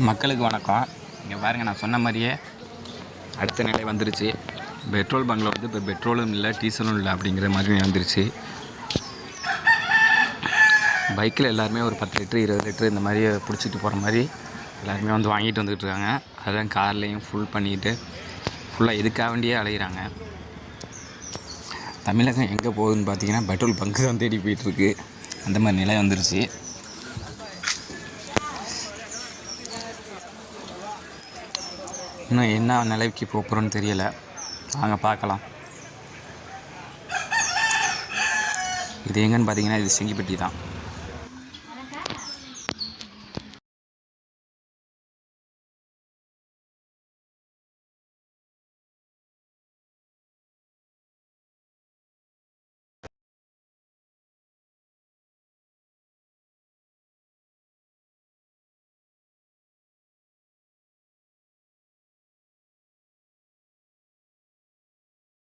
மக்களுக்கு வணக்கம். இங்கே பாருங்கள், நான் சொன்ன மாதிரியே அடுத்த நிலை வந்துருச்சு. பெட்ரோல் பங்கில் வந்து இப்போ பெட்ரோலும் இல்லை, டீசலும் இல்லை அப்படிங்கிற மாதிரி வந்துருச்சு. பைக்கில் எல்லாருமே ஒரு 10 லிட்டரு 20 லிட்டரு இந்த மாதிரி பிடிச்சிட்டு போகிற மாதிரி எல்லாருமே வந்து வாங்கிட்டு வந்துட்டு இருக்காங்க. அதான் கார்லேயும் ஃபுல் பண்ணிக்கிட்டு ஃபுல்லாக இதுக்காக வேண்டியே அலைகிறாங்க. தமிழகம் எங்கே போகுதுன்னு பார்த்தீங்கன்னா பெட்ரோல் பங்கு தான் தேடி போயிட்டுருக்கு. அந்த மாதிரி நிலை வந்துருச்சு. இன்னும் என்ன நிலைக்கு போகிறோன்னு தெரியலை. வாங்க பார்க்கலாம். இது எங்கன்னு பார்த்தீங்கன்னா இது செங்கிப்பட்டி தான்.